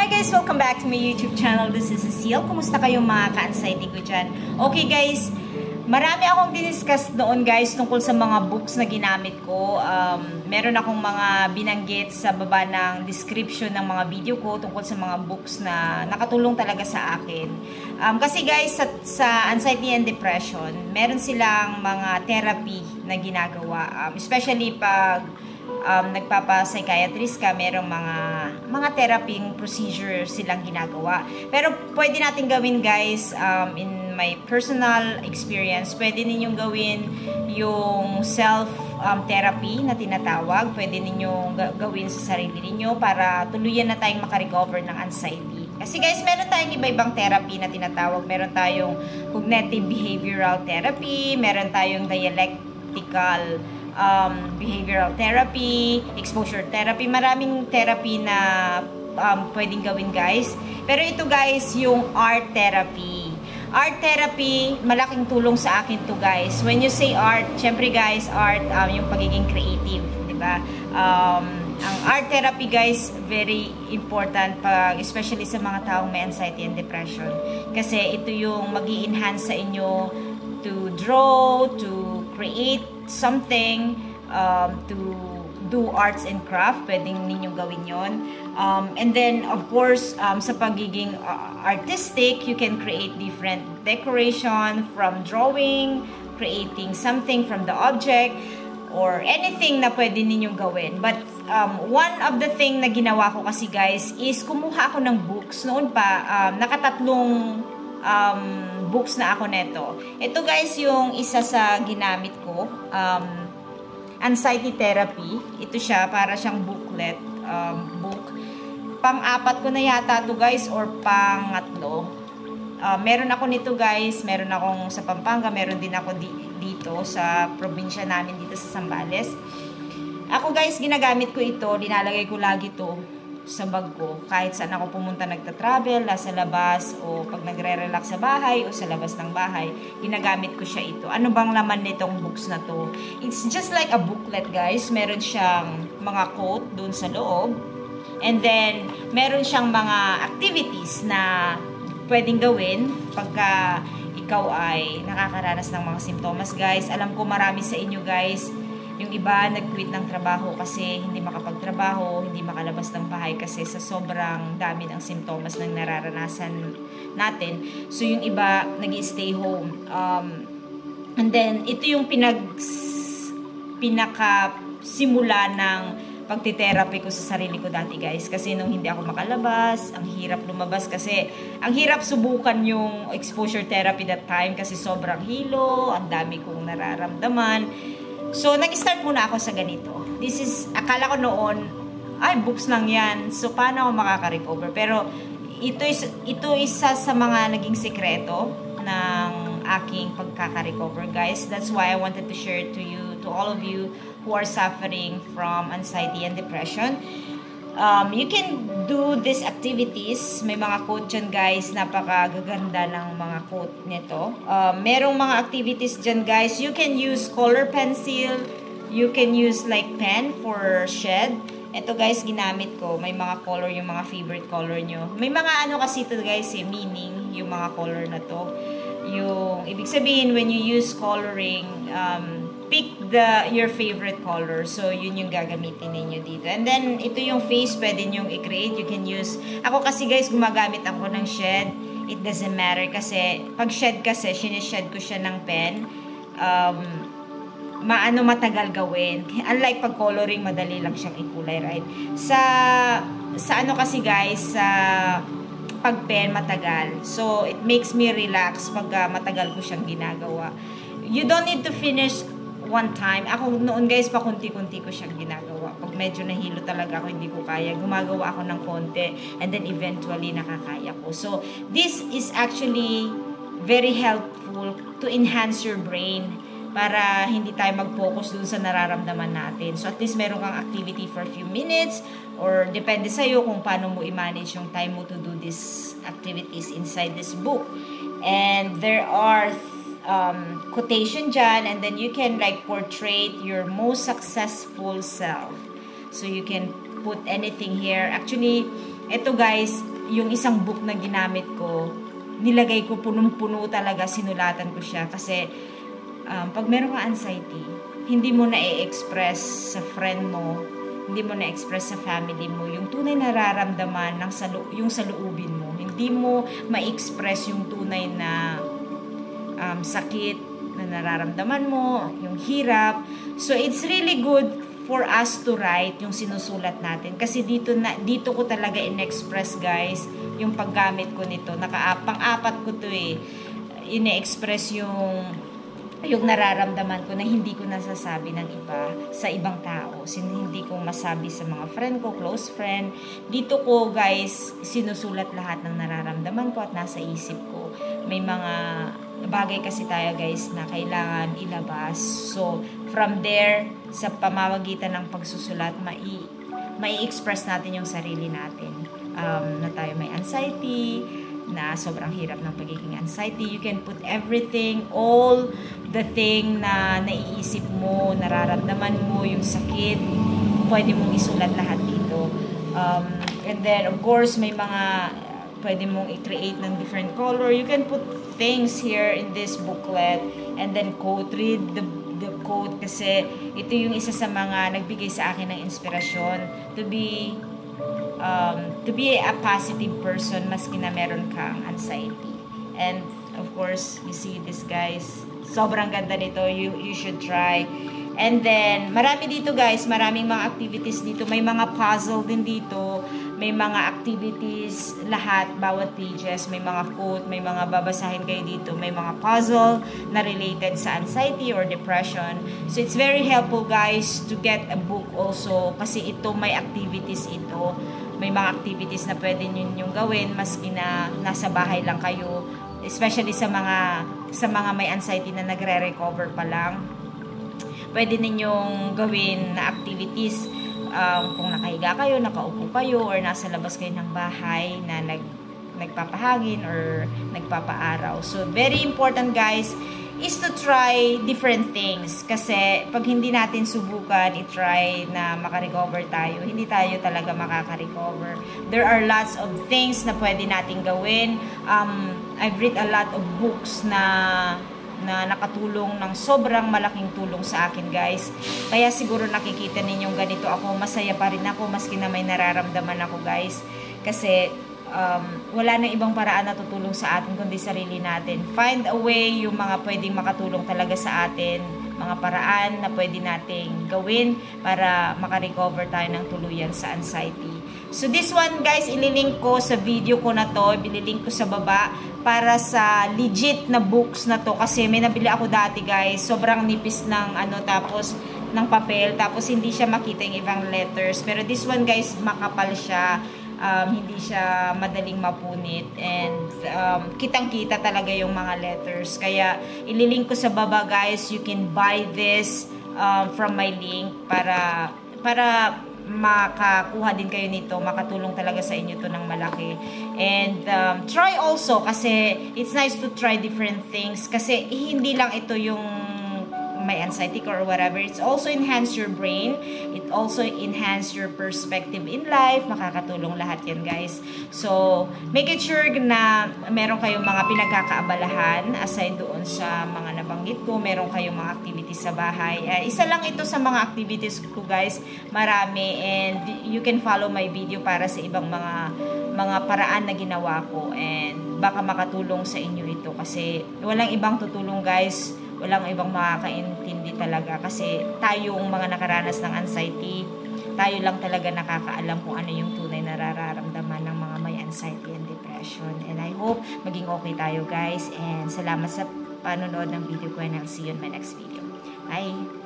guys! Welcome back to my YouTube channel. This is Cecile. Kumusta kayong mga ka-anxiety ko dyan? Okay guys, marami akong diniscuss noon guys tungkol sa mga books na ginamit ko. Meron akong mga binanggit sa baba ng description ng mga video ko tungkol sa mga books na nakatulong talaga sa akin. Kasi guys, sa anxiety and depression, meron silang mga therapy na ginagawa. Especially pag nagpapa-psychiatrist ka, merong mga therapying procedure silang ginagawa. Pero pwede natin gawin guys, in my personal experience, pwede ninyong gawin yung self-therapy na tinatawag. Pwede ninyong gawin sa sarili ninyo para tuluyan na tayong makarecover ng anxiety. Kasi guys, meron tayong iba-ibang therapy na tinatawag. Meron tayong cognitive behavioral therapy, meron tayong dialectical behavioral therapy, exposure therapy, maraming therapy na pwedeng gawin guys. Pero ito guys, yung art therapy. Art therapy, malaking tulong sa akin to guys. When you say art, syempre guys, art, yung pagiging creative, di ba? Ang art therapy guys, very important pag, especially sa mga taong may anxiety and depression. Kasi ito yung mag-i-enhance sa inyo to draw, to create something, to do arts and craft. Pwedeng ninyong gawin yon. And then, of course, sa pagiging artistic, you can create different decoration from drawing, creating something from the object, or anything na pwede ninyong gawin. But one of the thing na ginawa ko kasi guys is kumuha ako ng books. Noon pa, nakatatlong books na ako neto. Ito guys yung isa sa ginamit ko, anxiety therapy. Ito siya, para siyang booklet, book. Pang-apat ko na yata to guys, or pang-atlo. Meron ako nito guys, meron akong sa Pampanga, meron din ako dito sa probinsya namin dito sa Zambales. Ako guys, ginagamit ko ito, dinalagay ko lagi to sa bag ko. Kahit saan ako pumunta nagta-travel, nasa labas, o pag nagre-relax sa bahay, o sa labas ng bahay, ginagamit ko siya ito. Ano bang laman nitong books na to? It's just like a booklet guys. Meron siyang mga quote dun sa loob. And then, meron siyang mga activities na pwedeng gawin pagka ikaw ay nakakaranas ng mga simptomas guys. Alam ko marami sa inyo guys, yung iba nag-quit ng trabaho kasi hindi makapagtrabaho, hindi makalabas ng bahay kasi sa sobrang dami ng simptomas ng nararanasan natin. So yung iba nag-stay home. And then ito yung pinaka-simula ng pagti-therapy ko sa sarili ko dati guys. Kasi nung hindi ako makalabas, ang hirap lumabas kasi ang hirap subukan yung exposure therapy that time kasi sobrang hilo, ang dami kong nararamdaman. So, nag-start muna ako sa ganito. This is, akala ko noon, ay, books lang yan. So, paano ako makaka-recover? Pero, ito isa sa mga naging sekreto ng aking pagkaka-recover, guys. That's why I wanted to share to you, to all of you who are suffering from anxiety and depression. You can do these activities. May mga quote dyan guys, napakagaganda ng mga quote nito. Merong mga activities dyan guys. You can use color pencil. You can use like pen for shed. Ito guys, ginamit ko. May mga color, yung mga favorite color nyo. May mga ano kasi ito guys, meaning yung mga color na to. Yung, ibig sabihin, when you use coloring, pick your favorite color. So, yun yung gagamitin ninyo dito. And then, ito yung face, pwede nyo i-create. You can use, ako kasi guys, gumagamit ako ng shed. It doesn't matter kasi, pag shed kasi, sineshed ko siya ng pen. Matagal gawin. Unlike pag coloring, madali lang siyang ikulay, right? Sa ano kasi guys, sa pag pen, matagal. So, it makes me relax pag matagal ko siyang ginagawa. You don't need to finish one time. Ako noon guys, pa kunti-kunti ko siyang ginagawa. Pag medyo nahilo talaga ako, hindi ko kaya, gumagawa ako ng konti and then eventually nakakaya ko. So, this is actually very helpful to enhance your brain para hindi tayo mag-focus dun sa nararamdaman natin. So, at least meron kang activity for a few minutes or depende sa'yo kung paano mo i-manage yung time mo to do these activities inside this book. And there are quotation dyan, and then you can like portray your most successful self. So you can put anything here. Actually, ito guys, yung isang book na ginamit ko, nilagay ko punong-puno talaga, sinulatan ko siya. Kasi, pag meron ka anxiety, hindi mo na-express sa friend mo, hindi mo na-express sa family mo yung tunay nararamdaman ng yung sa loobin mo. Hindi mo ma-express yung tunay na sakit na nararamdaman mo, yung hirap. So, it's really good for us to write yung sinusulat natin. Kasi dito ko talaga in-express, guys, yung paggamit ko nito. Pang-apat ko to ine-express yung nararamdaman ko na hindi ko nasasabi ng iba sa ibang tao. Hindi ko masabi sa mga friend ko, close friend. Dito ko, guys, sinusulat lahat ng nararamdaman ko at nasa isip ko. May mga bagay kasi tayo, guys, na kailangan ilabas. So, from there, sa pamamagitan ng pagsusulat, mai-express natin yung sarili natin. Na tayo may anxiety, na sobrang hirap ng pagiging anxiety. You can put everything, all the thing na naiisip mo, nararamdaman mo, yung sakit, pwede mong isulat lahat dito. And then, of course, may mga pwede mong i-create ng different color. You can put things here in this booklet and then quote, read the quote kasi ito yung isa sa mga nagbigay sa akin ng inspirasyon to be a positive person maski na meron kang anxiety. And of course, you see this, guys, sobrang ganda nito. You should try. And then marami dito, guys, maraming mga activities dito. May mga puzzle din dito, may mga activities, lahat, bawat pages, may mga quote, may mga babasahin kayo dito, may mga puzzle na related sa anxiety or depression. So it's very helpful, guys, to get a book also kasi ito may activities ito. May mga activities na pwede ninyong gawin maski na nasa bahay lang kayo, especially sa mga may anxiety na nagre-recover pa lang. Pwede ninyong gawin na activities kung nakahiga kayo, nakaupo kayo, or nasa labas kayo ng bahay na nagpapahangin or nagpapaaraw. So very important, guys, is to try different things. Kasi pag hindi natin subukan, i-try na makarecover tayo, hindi tayo talaga makaka-recover. There are lots of things na pwede natin gawin. I've read a lot of books na nakatulong ng sobrang malaking tulong sa akin, guys. Kaya siguro nakikita ninyong ganito ako, masaya pa rin ako maski na may nararamdaman ako, guys. Kasi wala nang ibang paraan na tutulong sa atin kundi sarili natin. Find a way yung mga pwedeng makatulong talaga sa atin, mga paraan na pwede nating gawin para makarecover tayo ng tuluyan sa anxiety. So this one, guys, ililink ko sa video ko na to, ililink ko sa baba para sa legit na books na to kasi may nabili ako dati, guys. Sobrang nipis ng tapos ng papel, tapos hindi siya makita yung ibang letters. Pero this one, guys, makapal siya. Hindi siya madaling mapunit and kitang-kita talaga yung mga letters. Kaya ililink ko sa baba, guys. You can buy this from my link para makakuha din kayo nito, makatulong talaga sa inyo to ng malaki. And try also kasi it's nice to try different things kasi hindi lang ito yung may anxiety or whatever. It's also enhance your brain. It also enhance your perspective in life. Makakatulong lahat yan, guys. So, make it sure na meron kayong mga pinagkakaabalahan aside doon sa mga nabanggit ko. Meron kayong mga activities sa bahay. Isa lang ito sa mga activities ko, guys. Marami. And you can follow my video para sa ibang mga paraan na ginawa ko. And baka makatulong sa inyo ito. Kasi walang ibang tutulong, guys. Walang ibang makakaintindi talaga kasi tayong mga nakaranas ng anxiety, tayo lang talaga nakakaalam kung ano yung tunay na nararamdaman ng mga may anxiety and depression. And I hope maging okay tayo, guys. And salamat sa panonood ng video ko and I'll see you in my next video. Bye!